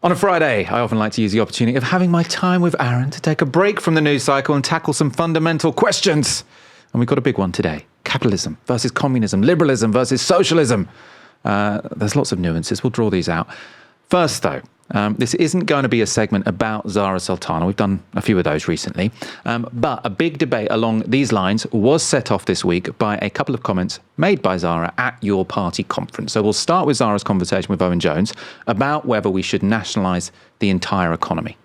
On a Friday, I often like to use the opportunity of having my time with Aaron to take a break from the news cycle and tackle some fundamental questions. And we've got a big one today. Capitalism versus communism, liberalism versus socialism. There's lots of nuances. We'll draw these out. First, though, this isn't going to be a segment about Zara Sultana. We've done a few of those recently. But a big debate along these lines was set off this week by a couple of comments made by Zara at your party conference. So we'll start with Zara's conversation with Owen Jones about whether we should nationalise the entire economy.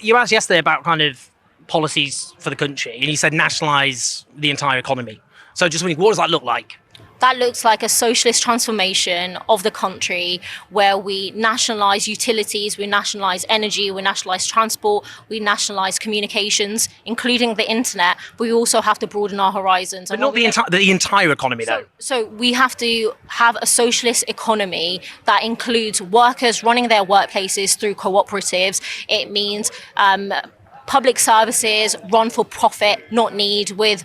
You asked yesterday about kind of policies for the country, and you said nationalise the entire economy. So just wondering, what does that look like? That looks like a socialist transformation of the country where we nationalise utilities, we nationalise energy, we nationalise transport, we nationalise communications, including the internet, but we also have to broaden our horizons. But not the entire economy, though. So we have to have a socialist economy that includes workers running their workplaces through cooperatives. It means public services run for profit, not need, with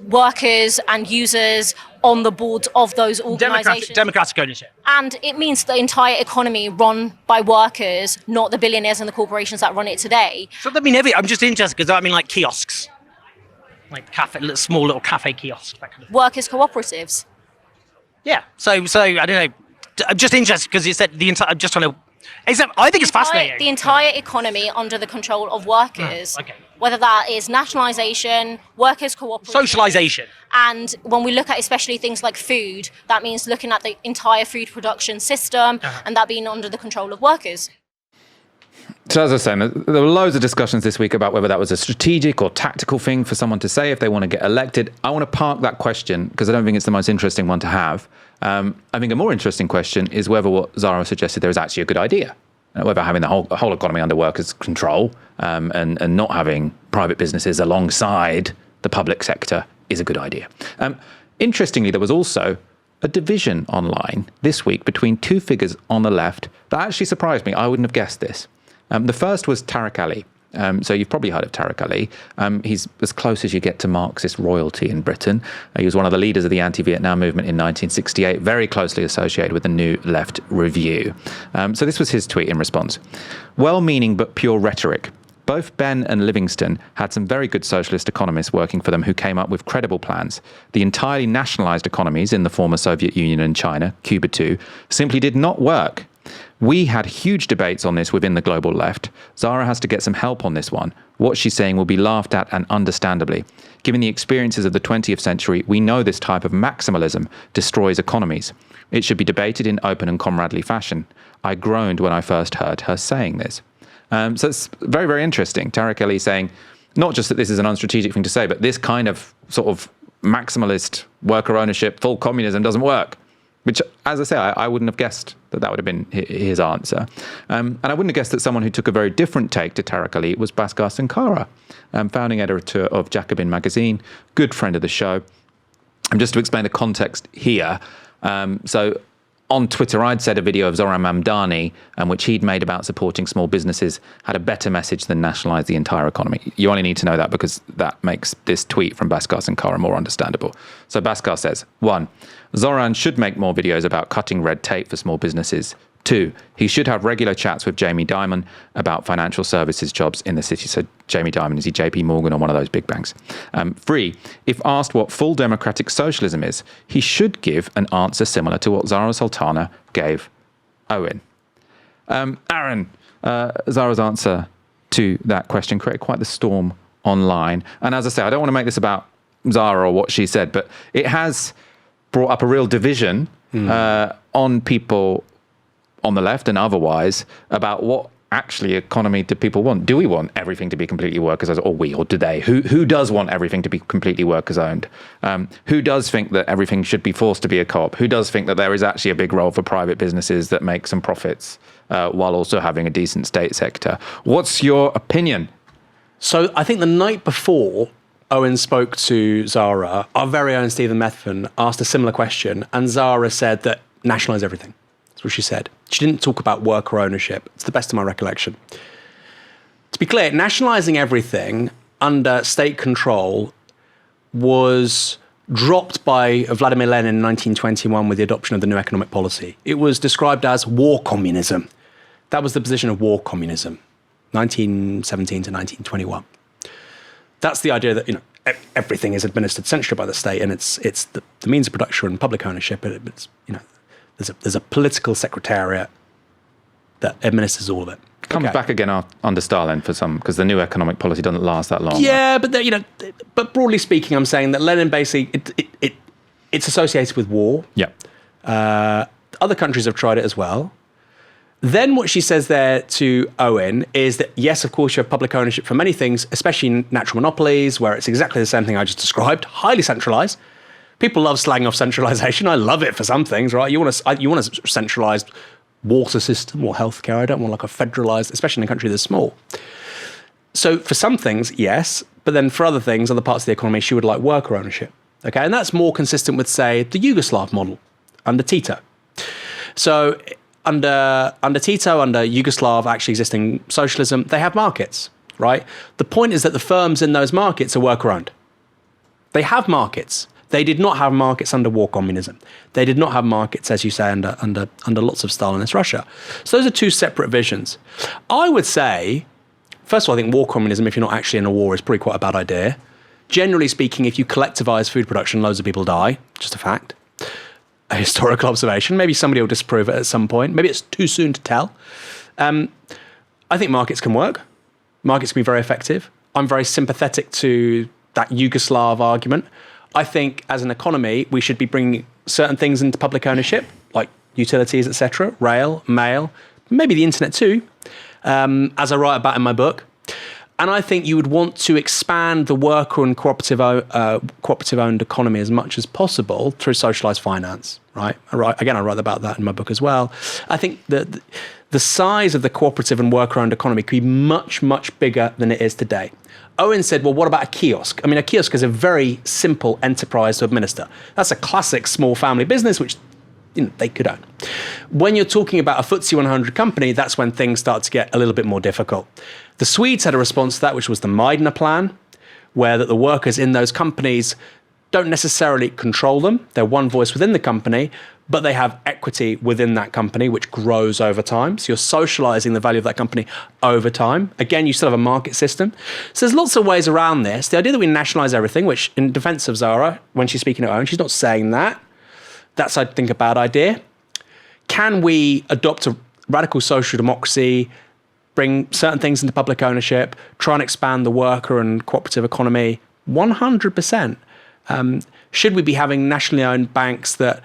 workers and users on the boards of those organisations. Democratic ownership. And it means the entire economy run by workers, not the billionaires and the corporations that run it today. So that mean I'm just interested because like kiosks, like small little cafe kiosks. That kind of Workers' cooperatives. Yeah. So I don't know. I'm just interested because you said the entire. I'm just trying to. I think it's fascinating. The entire economy under the control of workers. Okay. Whether that is nationalisation, workers' cooperation. Socialisation. And when we look at especially things like food, that means looking at the entire food production system and that being under the control of workers. So as I was saying, there were loads of discussions this week about whether that was a strategic or tactical thing for someone to say if they want to get elected. I want to park that question because I don't think it's the most interesting one to have. I think a more interesting question is whether what Zara suggested there is actually a good idea. Whether having the whole economy under workers' control and not having private businesses alongside the public sector is a good idea. Interestingly, there was also a division online this week between two figures on the left that actually surprised me. I wouldn't have guessed this. The first was Tariq Ali. So you've probably heard of Tariq Ali. He's as close as you get to Marxist royalty in Britain. He was one of the leaders of the anti-Vietnam movement in 1968, very closely associated with the New Left Review. So this was his tweet in response. Well-meaning but pure rhetoric. Both Benn and Livingston had some very good socialist economists working for them who came up with credible plans. The entirely nationalised economies in the former Soviet Union and China, Cuba too, simply did not work. We had huge debates on this within the global left. Zara has to get some help on this one. What she's saying will be laughed at, and understandably. Given the experiences of the 20th century, we know this type of maximalism destroys economies. It should be debated in open and comradely fashion. I groaned when I first heard her saying this. So it's very, very interesting. Tariq Ali saying not just that this is an unstrategic thing to say, but this kind of sort of maximalist worker ownership, full communism doesn't work. Which, as I say, I wouldn't have guessed that would have been his answer. And I wouldn't have guessed that someone who took a very different take to Tariq Ali was Bhaskar Sankara, founding editor of Jacobin magazine, good friend of the show. And just to explain the context here, so on Twitter, I'd said a video of Zoran Mamdani, which he'd made about supporting small businesses, had a better message than nationalise the entire economy. You only need to know that because that makes this tweet from Bhaskar Sankara more understandable. So Bhaskar says, 1. Zoran should make more videos about cutting red tape for small businesses. 2, he should have regular chats with Jamie Dimon about financial services jobs in the city. So Jamie Dimon, is he JP Morgan or one of those big banks? 3, if asked what full democratic socialism is, he should give an answer similar to what Zara Sultana gave Owen. Aaron, Zara's answer to that question created quite the storm online. And as I say, I don't want to make this about Zara or what she said, but it has brought up a real division on people on the left and otherwise about what actually economy do people want. Do we want everything to be completely workers owned, or do they? Who does want everything to be completely workers owned? Who does think that everything should be forced to be a co-op? Who does think that there is actually a big role for private businesses that make some profits while also having a decent state sector? What's your opinion? So I think the night before Owen spoke to Zara, our very own Stephen Methven asked a similar question, and Zara said that nationalise everything. That's what she said. She didn't talk about worker ownership. It's the best of my recollection. To be clear, nationalising everything under state control was dropped by Vladimir Lenin in 1921 with the adoption of the new economic policy. It was described as war communism. That was the position of war communism, 1917 to 1921. That's the idea that everything is administered centrally by the state, and it's the means of production and public ownership. It's there's a political secretariat that administers all of it. Comes back again under Stalin for some, because the new economic policy doesn't last that long. Yeah, right? but broadly speaking, I'm saying that Lenin basically it's associated with war. Yeah. Other countries have tried it as well. Then what she says there to Owen is that, yes, of course, you have public ownership for many things, especially in natural monopolies, where it's exactly the same thing I just described, highly centralized. People love slagging off centralization. I love it for some things, right? You want a centralized water system or healthcare. I don't want like a federalized, especially in a country that's small. So for some things, yes, but then for other things, other parts of the economy, she would like worker ownership. Okay, and that's more consistent with, say, the Yugoslav model under Tito. So under Tito, under Yugoslav actually existing socialism, they have markets, right? The point is that the firms in those markets are worker-owned. They have markets. They did not have markets under war communism. They did not have markets, as you say, under lots of Stalinist Russia. So those are two separate visions. I would say, first of all, I think war communism, if you're not actually in a war, is probably quite a bad idea. Generally speaking, if you collectivize food production, loads of people die. Just a fact. A historical observation. Maybe somebody will disprove it at some point. Maybe it's too soon to tell. I think markets can work. Markets can be very effective. I'm very sympathetic to that Yugoslav argument. I think as an economy, we should be bringing certain things into public ownership, like utilities, etc., rail, mail, maybe the internet too, as I write about in my book. And I think you would want to expand the worker and cooperative-owned economy as much as possible through socialized finance, right? I write about that in my book as well. I think that the size of the cooperative and worker-owned economy could be much, much bigger than it is today. Owen said, well, what about a kiosk? I mean, a kiosk is a very simple enterprise to administer. That's a classic small family business, which they could own. When you're talking about a FTSE 100 company, that's when things start to get a little bit more difficult. The Swedes had a response to that, which was the Meidner plan, where that the workers in those companies don't necessarily control them. They're one voice within the company, but they have equity within that company, which grows over time. So you're socializing the value of that company over time. Again, you still have a market system. So there's lots of ways around this. The idea that we nationalize everything, which in defense of Zara, when she's speaking at her own, she's not saying that. That's, I think, a bad idea. Can we adopt a radical social democracy, bring certain things into public ownership, try and expand the worker and cooperative economy? 100%. Should we be having nationally owned banks that,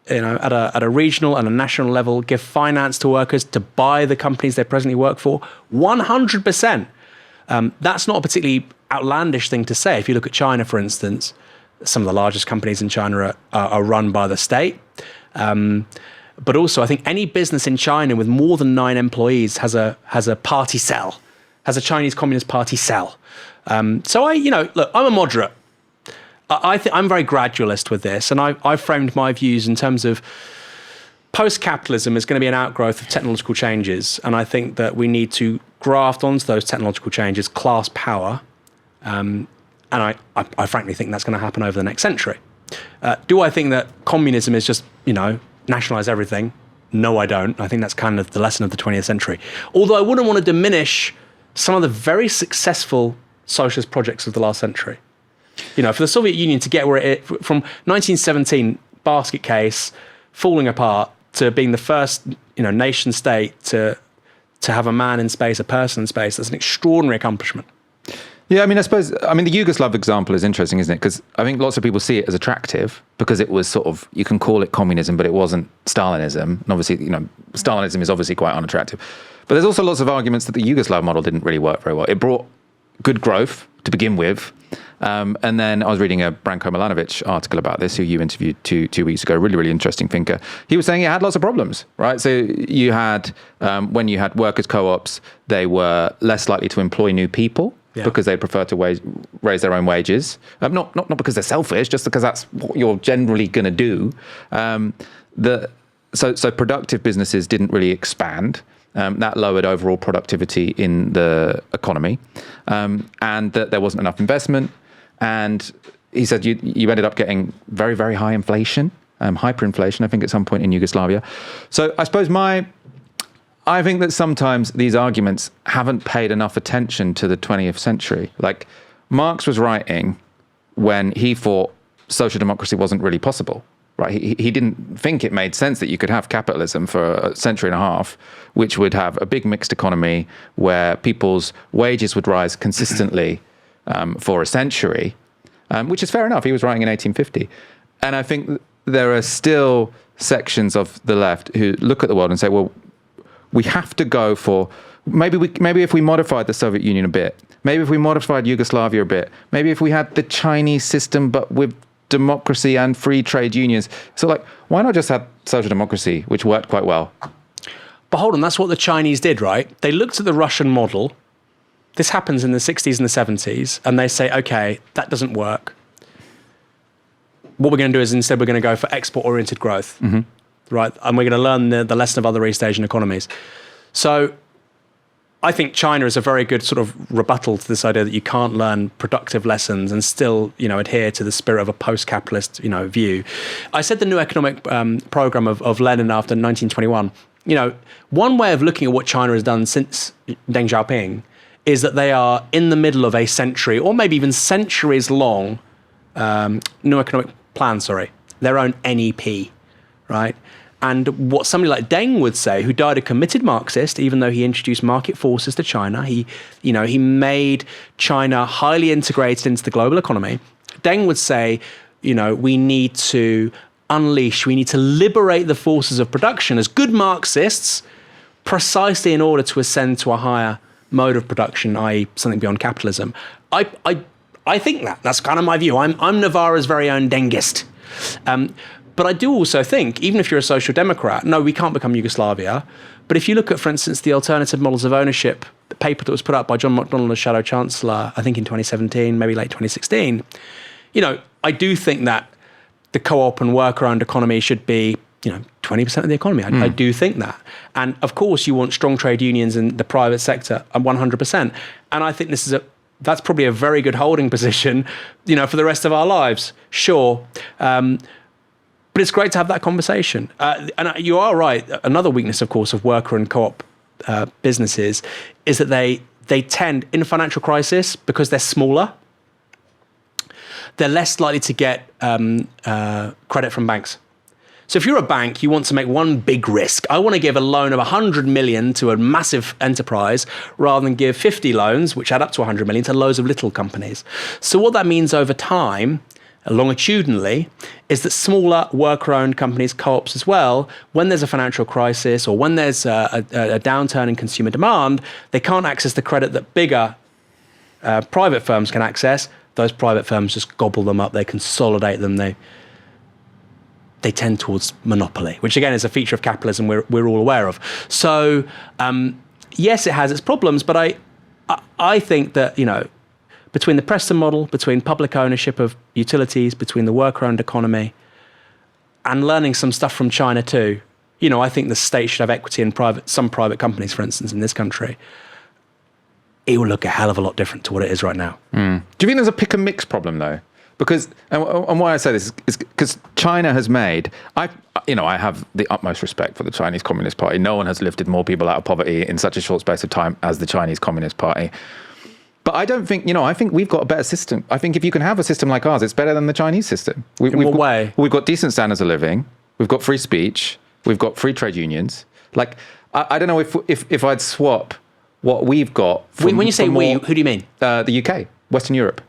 at a regional and a national level, give finance to workers to buy the companies they presently work for? 100%. That's not a particularly outlandish thing to say. If you look at China, for instance, some of the largest companies in China are run by the state. But also, I think any business in China with more than 9 employees has a party cell, has a Chinese Communist Party cell. So look, I'm a moderate. I'm very gradualist with this, and I've framed my views in terms of post-capitalism is going to be an outgrowth of technological changes, and I think that we need to graft onto those technological changes class power, and I frankly think that's going to happen over the next century. Do I think that communism is just, nationalize everything? No, I don't. I think that's kind of the lesson of the 20th century. Although I wouldn't want to diminish some of the very successful socialist projects of the last century. For the Soviet Union to get where it from 1917 basket case falling apart to being the first, nation state to have a man in space, a person in space, that's an extraordinary accomplishment. Yeah, I suppose the Yugoslav example is interesting, isn't it? Because I think lots of people see it as attractive because it was sort of, you can call it communism, but it wasn't Stalinism. And obviously, Stalinism is obviously quite unattractive. But there's also lots of arguments that the Yugoslav model didn't really work very well. It brought good growth to begin with. And then I was reading a Branko Milanovic article about this, who you interviewed two weeks ago, really, really interesting thinker. He was saying it had lots of problems, right? So you had, when you had workers' co-ops, they were less likely to employ new people. Yeah. Because they prefer to raise their own wages. Not because they're selfish, just because that's what you're generally going to do. So productive businesses didn't really expand. That lowered overall productivity in the economy, and that there wasn't enough investment. And he said you ended up getting very, very high inflation, hyperinflation, I think, at some point in Yugoslavia. So I suppose I think that sometimes these arguments haven't paid enough attention to the 20th century. Like, Marx was writing when he thought social democracy wasn't really possible. Right? He didn't think it made sense that you could have capitalism for a century and a half, which would have a big mixed economy where people's wages would rise consistently for a century, which is fair enough. He was writing in 1850. And I think there are still sections of the left who look at the world and say, well, we have to go for, maybe if we modified the Soviet Union a bit, maybe if we modified Yugoslavia a bit, maybe if we had the Chinese system but with democracy and free trade unions. So, like, why not just have social democracy, which worked quite well? But hold on, that's what the Chinese did, right? They looked at the Russian model. This happens in the 60s and the 70s, and they say, okay, that doesn't work. What we're going to do is instead we're going to go for export-oriented growth, right? And we're going to learn the lesson of other East Asian economies. So I think China is a very good sort of rebuttal to this idea that you can't learn productive lessons and still, adhere to the spirit of a post-capitalist, view. I said the new economic program of Lenin after 1921. One way of looking at what China has done since Deng Xiaoping is that they are in the middle of a century, or maybe even centuries-long new economic plan. Their own NEP, right? And what somebody like Deng would say, who died a committed Marxist, even though he introduced market forces to China, he made China highly integrated into the global economy. Deng would say, we need to liberate the forces of production as good Marxists, precisely in order to ascend to a higher mode of production, i.e. something beyond capitalism. I think that's kind of my view. I'm Novara's very own Dengist. But I do also think, even if you're a social democrat, no, we can't become Yugoslavia. But if you look at, for instance, the alternative models of ownership, the paper that was put out by John McDonnell as Shadow Chancellor, I think in 2017, maybe late 2016, I do think that the co-op and worker-owned economy should be, 20% of the economy. I do think that. And of course, you want strong trade unions in the private sector, 100%. And I think that's probably a very good holding position, for the rest of our lives. Sure. But it's great to have that conversation. And you are right. Another weakness, of course, of worker and co-op businesses is that they tend, in a financial crisis, because they're smaller, they're less likely to get credit from banks. So if you're a bank, you want to make one big risk. I want to give a loan of 100 million to a massive enterprise rather than give 50 loans, which add up to 100 million, to loads of little companies. So what that means over time, longitudinally, is that smaller worker-owned companies, co-ops as well, when there's a financial crisis or when there's a downturn in consumer demand, they can't access the credit that bigger private firms can access. Those private firms just gobble them up. They consolidate them. They tend towards monopoly, which again is a feature of capitalism we're all aware of. So yes, it has its problems, but I think that, between the Preston model, between public ownership of utilities, between the worker-owned economy, and learning some stuff from China too, I think the state should have equity in some private companies, for instance, in this country. It will look a hell of a lot different to what it is right now. Do you think there's a pick and mix problem though? Because, and why I say this is because China has made, I have the utmost respect for the Chinese Communist Party. No one has lifted more people out of poverty in such a short space of time as the Chinese Communist Party. But I don't think, I think we've got a better system. I think if you can have a system like ours, it's better than the Chinese system. In what way? We've got decent standards of living. We've got free speech. We've got free trade unions. Like, I don't know if I'd swap what we've got. When you say we, who do you mean? The UK, Western Europe.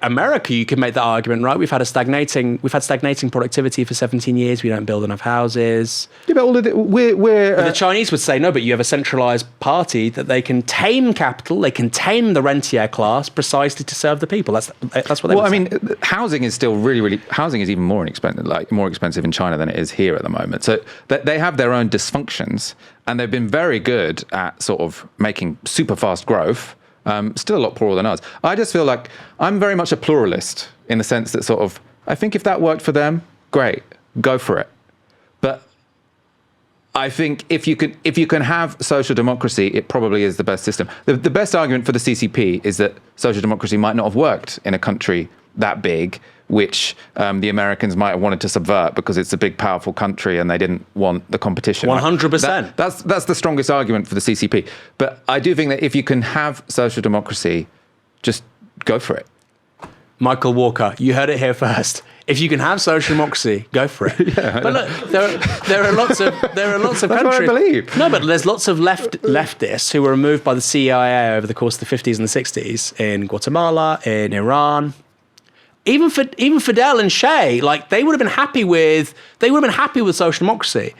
America, you could make that argument, right? We've had stagnating productivity for 17 years. We don't build enough houses. Yeah, but all of but the Chinese would say no, but you have a centralized party that they can tame capital, they can tame the rentier class precisely to serve the people. That's what they would say. Well, I mean, housing is still really housing is even more expensive in China than it is here at the moment. So they have their own dysfunctions, and they've been very good at sort of making super fast growth. Still a lot poorer than us. I just feel like I'm very much a pluralist in the sense that sort of, I think if that worked for them, great, go for it. But I think if you can have social democracy, it probably is the best system. The best argument for the CCP is that social democracy might not have worked in a country that big which the Americans might have wanted to subvert because it's a big, powerful country and they didn't want the competition. 100%. That's the strongest argument for the CCP. But I do think that if you can have social democracy, just go for it. Michael Walker, you heard it here first. If you can have social democracy, go for it. Yeah, but look, there are lots of That's countries. what I believe. No, but there's lots of leftists who were removed by the CIA over the course of the 50s and the 60s in Guatemala, in Iran. Even Fidel and Che, like they would have been happy with social democracy.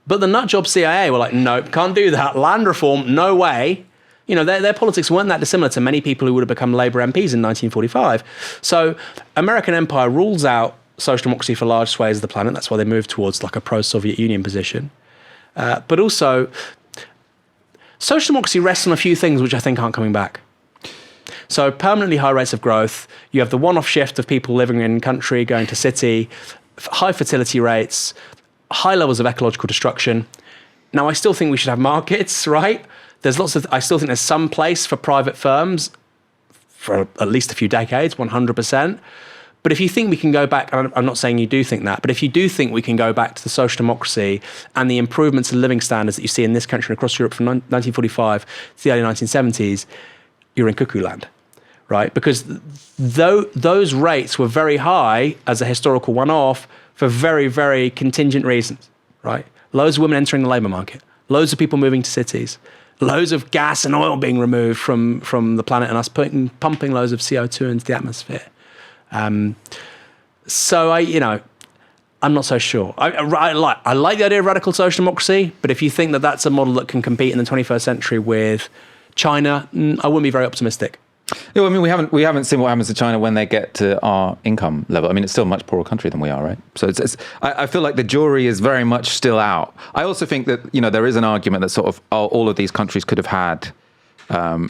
But the nutjob CIA were like, nope, can't do that. Land reform, no way. You know, their politics weren't that dissimilar to many people who would have become Labour MPs in 1945. So American empire rules out social democracy for large swathes of the planet. That's why they moved towards like a pro-Soviet Union position. But also, social democracy rests on a few things which I think aren't coming back. So permanently high rates of growth. You have the one-off shift of people living in country, going to city, high fertility rates, high levels of ecological destruction. Now, I still think we should have markets, right? I still think there's some place for private firms for at least a few decades, 100%. But if you think we can go back, and I'm not saying you do think that, but if you do think we can go back to the social democracy and the improvements in living standards that you see in this country and across Europe from 1945 to the early 1970s, you're in cuckoo land, right? Because those rates were very high as a historical one-off for very, very contingent reasons, right? Loads of women entering the labour market, loads of people moving to cities, loads of gas and oil being removed from the planet and us pumping loads of CO2 into the atmosphere. So I'm not so sure. I like the idea of radical social democracy, but if you think that that's a model that can compete in the 21st century with China, I wouldn't be very optimistic. Yeah, I mean, we haven't seen what happens to China when they get to our income level. I mean, it's still a much poorer country than we are, right? So I feel like the jury is very much still out. I also think that, there is an argument that sort of all of these countries could have had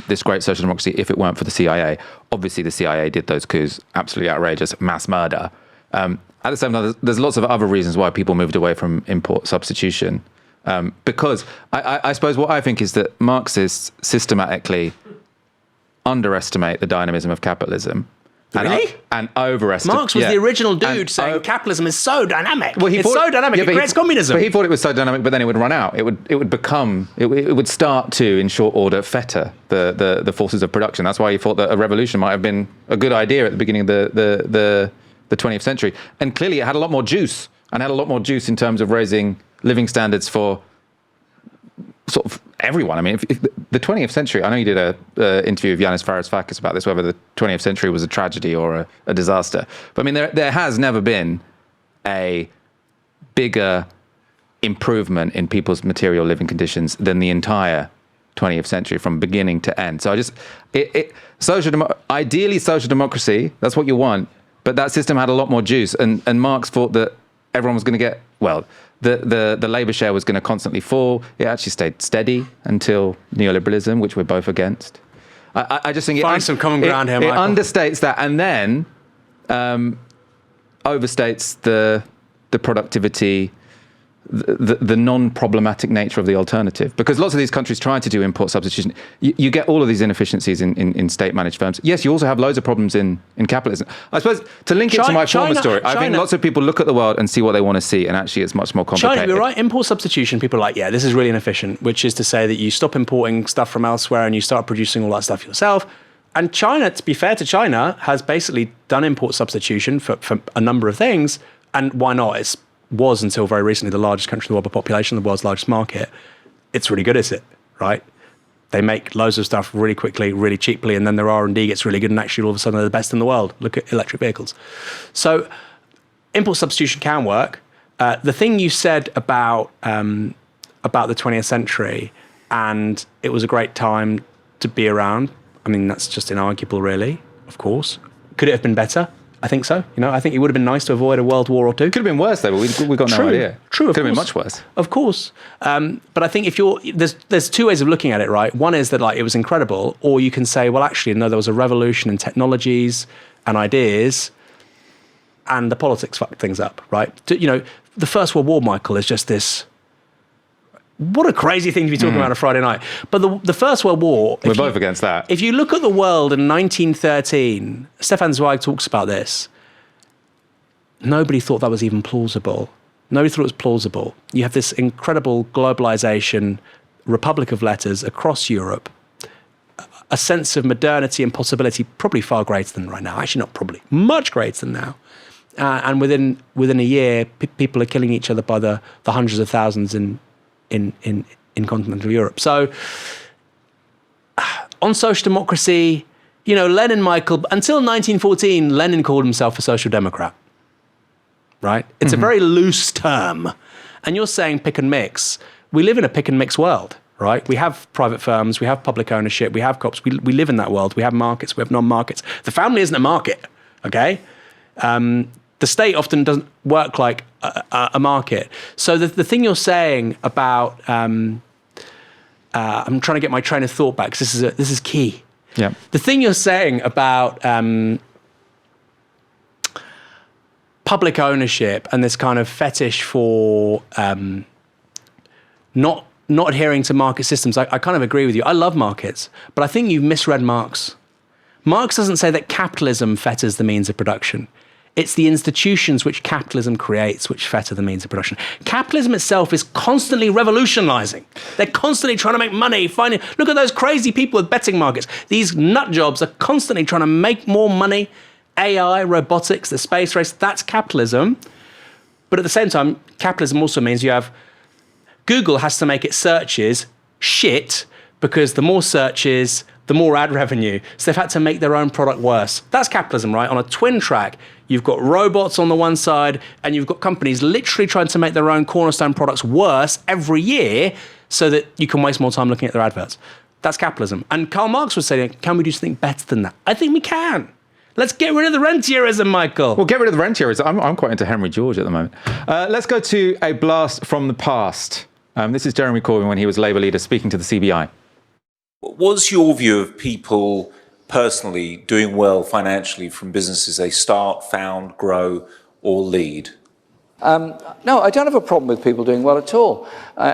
this great social democracy if it weren't for the CIA. Obviously, the CIA did those coups, absolutely outrageous, mass murder. At the same time, there's lots of other reasons why people moved away from import substitution. Because I suppose what I think is that Marxists systematically underestimate the dynamism of capitalism. Really? And overestimate. Marx was the original dude saying capitalism is so dynamic. Well, it's so dynamic, it creates communism. But he thought it was so dynamic, but then it would run out. It would start to, in short order, fetter the forces of production. That's why he thought that a revolution might have been a good idea at the beginning of the 20th century. And clearly it had a lot more juice, in terms of raising living standards for sort of everyone. I mean, if the 20th century, I know you did a interview with Yanis Varoufakis about this, whether the 20th century was a tragedy or a disaster. But I mean, there has never been a bigger improvement in people's material living conditions than the entire 20th century from beginning to end. So ideally social democracy, that's what you want, but that system had a lot more juice. And Marx thought that everyone was going to get, the labour share was going to constantly fall. It actually stayed steady until neoliberalism, which we're both against. I just think find some common ground here, Michael. It understates that and then overstates the productivity, the non-problematic nature of the alternative. Because lots of these countries try to do import substitution. You get all of these inefficiencies in state-managed firms. Yes, you also have loads of problems in capitalism. I suppose, to link it to my former story, I think lots of people look at the world and see what they want to see, and actually it's much more complicated. China, you're right, import substitution, people are like, yeah, this is really inefficient, which is to say that you stop importing stuff from elsewhere and you start producing all that stuff yourself. And China, to be fair to China, has basically done import substitution for a number of things, and why not? It was until very recently the largest country in the world by population, the world's largest market. It's really good, is it? Right? They make loads of stuff really quickly, really cheaply, and then their R&D gets really good, and actually all of a sudden they're the best in the world. Look at electric vehicles. So import substitution can work. The thing you said about the 20th century, and it was a great time to be around, I mean, that's just inarguable, really, of course. Could it have been better? I think so. I think it would have been nice to avoid a world war or two. Could have been worse, though, but we got no idea. True, of course. Could have been much worse. Of course. But I think there's two ways of looking at it, right? One is that it was incredible, or you can say, well, actually, no, there was a revolution in technologies and ideas, and the politics fucked things up, right? The First World War, Michael, is just this. What a crazy thing to be talking about on a Friday night. But the First World War... We're both against that. If you look at the world in 1913, Stefan Zweig talks about this, nobody thought that was even plausible. Nobody thought it was plausible. You have this incredible globalization, republic of letters across Europe, a sense of modernity and possibility probably far greater than right now. Actually, not probably, much greater than now. And within a year, people are killing each other by the hundreds of thousands in continental Europe. So on social democracy, Lenin, Michael, until 1914, Lenin called himself a social democrat, right? It's a very loose term. And you're saying pick and mix. We live in a pick and mix world, right? We have private firms, we have public ownership, we have cops, we live in that world. We have markets, we have non-markets. The family isn't a market, okay? The state often doesn't work like a market. So the thing you're saying about, I'm trying to get my train of thought back because this is key. Yeah. The thing you're saying about public ownership and this kind of fetish for not adhering to market systems, I kind of agree with you. I love markets, but I think you've misread Marx. Marx doesn't say that capitalism fetters the means of production. It's the institutions which capitalism creates which fetter the means of production. Capitalism itself is constantly revolutionizing. They're constantly trying to make money, look at those crazy people with betting markets. These nut jobs are constantly trying to make more money. AI, robotics, the space race, that's capitalism. But at the same time, capitalism also means you have Google has to make its searches shit because the more searches, the more ad revenue. So they've had to make their own product worse. That's capitalism, right? On a twin track, you've got robots on the one side and you've got companies literally trying to make their own cornerstone products worse every year so that you can waste more time looking at their adverts. That's capitalism. And Karl Marx was saying, can we do something better than that? I think we can. Let's get rid of the rentierism, Michael. Well, get rid of the rentierism. I'm quite into Henry George at the moment. Let's go to a blast from the past. This is Jeremy Corbyn when he was Labour leader speaking to the CBI. What's your view of people personally doing well financially from businesses they start, found, grow, or lead? No, I don't have a problem with people doing well at all.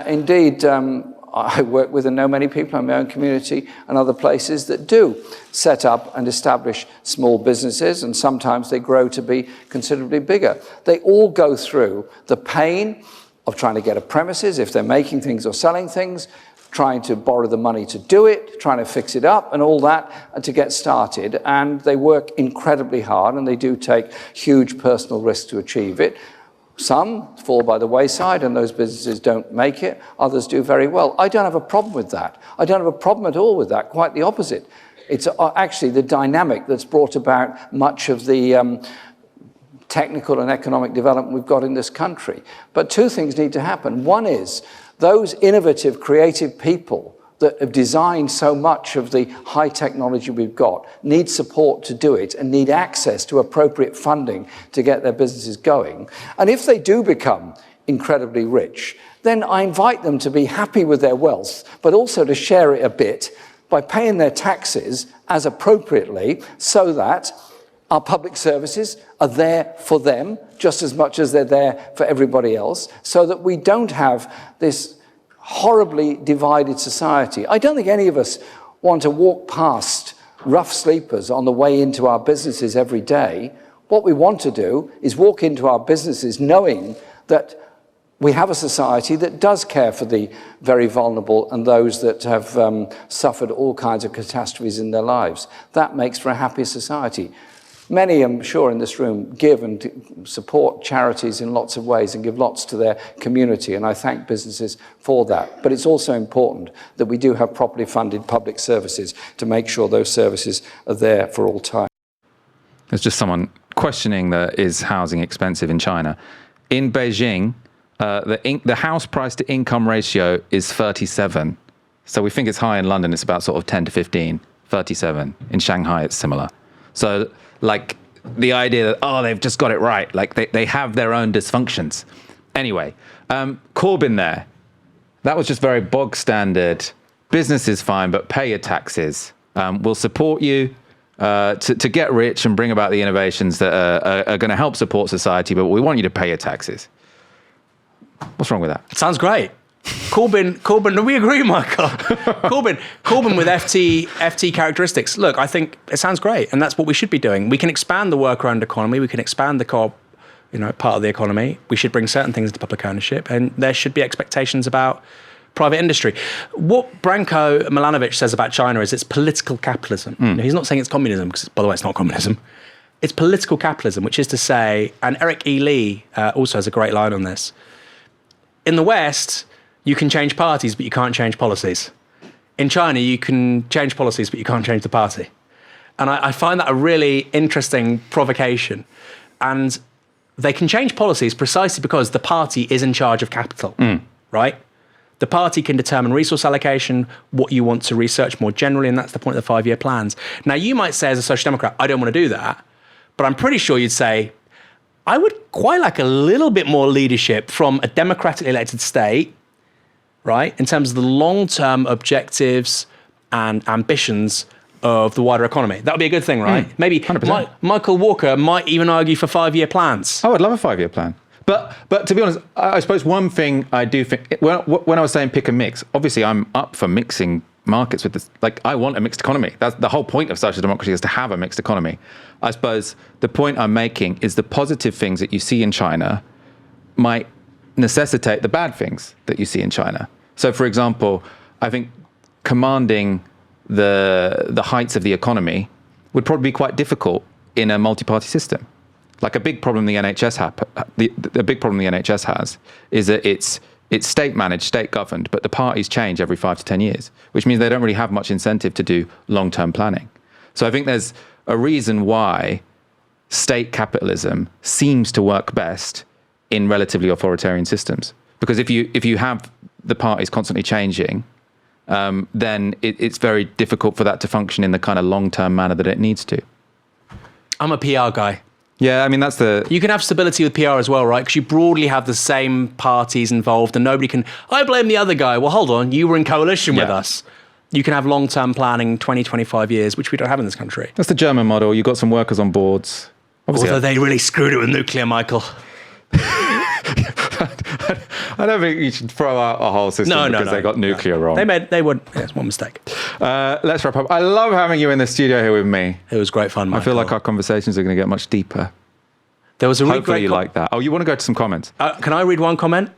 Indeed, I work with and know many people in my own community and other places that do set up and establish small businesses, and sometimes they grow to be considerably bigger. They all go through the pain of trying to get a premises, if they're making things or selling things, trying to borrow the money to do it, trying to fix it up and all that to get started. And they work incredibly hard and they do take huge personal risks to achieve it. Some fall by the wayside and those businesses don't make it. Others do very well. I don't have a problem with that. I don't have a problem at all with that. Quite the opposite. It's actually the dynamic that's brought about much of the technical and economic development we've got in this country. But two things need to happen. One is those innovative, creative people that have designed so much of the high technology we've got need support to do it and need access to appropriate funding to get their businesses going. And if they do become incredibly rich, then I invite them to be happy with their wealth, but also to share it a bit by paying their taxes as appropriately so that our public services are there for them just as much as they're there for everybody else, so that we don't have this horribly divided society. I don't think any of us want to walk past rough sleepers on the way into our businesses every day. What we want to do is walk into our businesses knowing that we have a society that does care for the very vulnerable and those that have suffered all kinds of catastrophes in their lives. That makes for a happier society. Many, I'm sure, in this room give and support charities in lots of ways and give lots to their community, and I thank businesses for that. But it's also important that we do have properly funded public services to make sure those services are there for all time. There's just someone questioning that is housing expensive in China. In Beijing, the house price to income ratio is 37. So we think it's high in London, it's about sort of 10 to 15, 37. In Shanghai, it's similar. So like the idea that, oh, they've just got it right. Like they have their own dysfunctions. Anyway, Corbyn there, that was just very bog standard. Business is fine, but pay your taxes. We'll support you to get rich and bring about the innovations that are going to help support society, but we want you to pay your taxes. What's wrong with that? Sounds great. Corbyn, do we agree, Michael? Corbyn with FT characteristics. Look, I think it sounds great, and that's what we should be doing. We can expand the worker-owned economy, we can expand the co-op part of the economy. We should bring certain things into public ownership, and there should be expectations about private industry. What Branko Milanovic says about China is it's political capitalism. He's not saying it's communism, because, by the way, it's not communism. It's political capitalism, which is to say, and Eric E. Lee also has a great line on this, in the West, you can change parties, but you can't change policies. In China, you can change policies, but you can't change the party. And I find that a really interesting provocation. And they can change policies precisely because the party is in charge of capital, right? The party can determine resource allocation, what you want to research more generally, and that's the point of the 5-year plans. Now, you might say as a social democrat, I don't want to do that, but I'm pretty sure you'd say, I would quite like a little bit more leadership from a democratically elected state, right, in terms of the long-term objectives and ambitions of the wider economy. That would be a good thing, right? Maybe Michael Walker might even argue for 5-year plans. I would love a 5-year plan. But to be honest, I suppose one thing I do think, when I was saying pick a mix, obviously I'm up for mixing markets with this. Like, I want a mixed economy. That's the whole point of social democracy, is to have a mixed economy. I suppose the point I'm making is the positive things that you see in China might necessitate the bad things that you see in China. So, for example, I think commanding the heights of the economy would probably be quite difficult in a multi-party system. Like, a big problem the NHS has is that it's state managed, state governed, but the parties change every 5 to 10 years, which means they don't really have much incentive to do long-term planning. So I think there's a reason why state capitalism seems to work best in relatively authoritarian systems. Because if you have the parties constantly changing, then it's very difficult for that to function in the kind of long-term manner that it needs to. I'm a PR guy. Yeah, I mean, that's the... You can have stability with PR as well, right? Because you broadly have the same parties involved and nobody can... I blame the other guy. Well, hold on. You were in coalition with us. You can have long-term planning, 20, 25 years, which we don't have in this country. That's the German model. You've got some workers on boards. Obviously, although they really screwed it with nuclear, Michael. I don't think you should throw out a whole system because they got nuclear wrong. They would. Yeah, it's one mistake. Let's wrap up. I love having you in the studio here with me. It was great fun, Michael. I feel like our conversations are going to get much deeper. There was a really Hopefully great you like that. Oh, you want to go to some comments? Can I read one comment?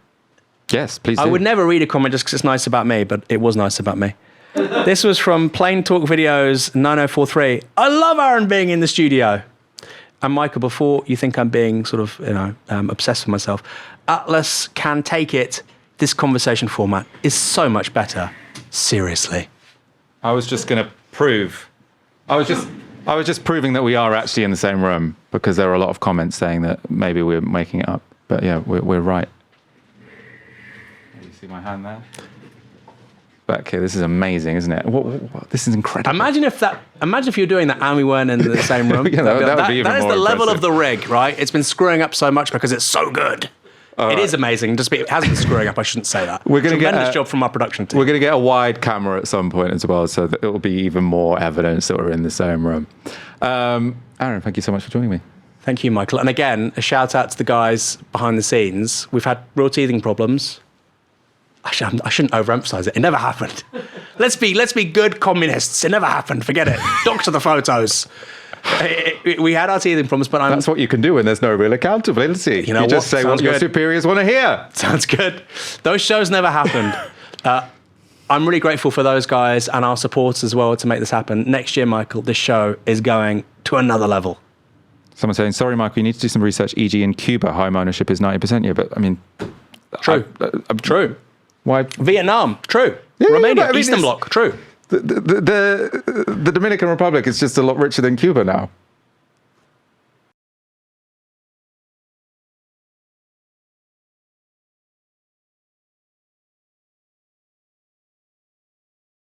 Yes, please do. I would never read a comment just because it's nice about me, but it was nice about me. This was from Plain Talk Videos 9043. I love Aaron being in the studio. And Michael, before you think I'm being sort of, obsessed with myself, Atlas can take it. This conversation format is so much better. Seriously. I was just going to prove. I was just proving that we are actually in the same room, because there are a lot of comments saying that maybe we're making it up. But yeah, we're right. You see my hand there? Back here. This is amazing, isn't it? What, this is incredible. Imagine if you're doing that and we weren't in the same room. Yeah, that would be even more That is the level impressive. of the rig, right? It's been screwing up so much because it's so good. It is amazing. It has been screwing up. I shouldn't say that. We're going to get tremendous job from our production team. We're going to get a wide camera at some point as well, so that it will be even more evidence that we're in the same room. Aaron, thank you so much for joining me. Thank you, Michael. And again, a shout out to the guys behind the scenes. We've had real teething problems. I shouldn't overemphasize it. It never happened. Let's be good communists. It never happened. Forget it. Doctor the photos. We had our teething problems, but that's what you can do when there's no real accountability. You just say what your superiors want to hear. Sounds good. Those shows never happened. I'm really grateful for those guys and our supporters as well to make this happen. Next year, Michael, this show is going to another level. Someone's saying, sorry, Michael, you need to do some research. E.g. in Cuba, home ownership is 90% here. But I mean... True. True. Why? Vietnam, true. Yeah, Romania, but I mean, Eastern Bloc, true. The Dominican Republic is just a lot richer than Cuba now.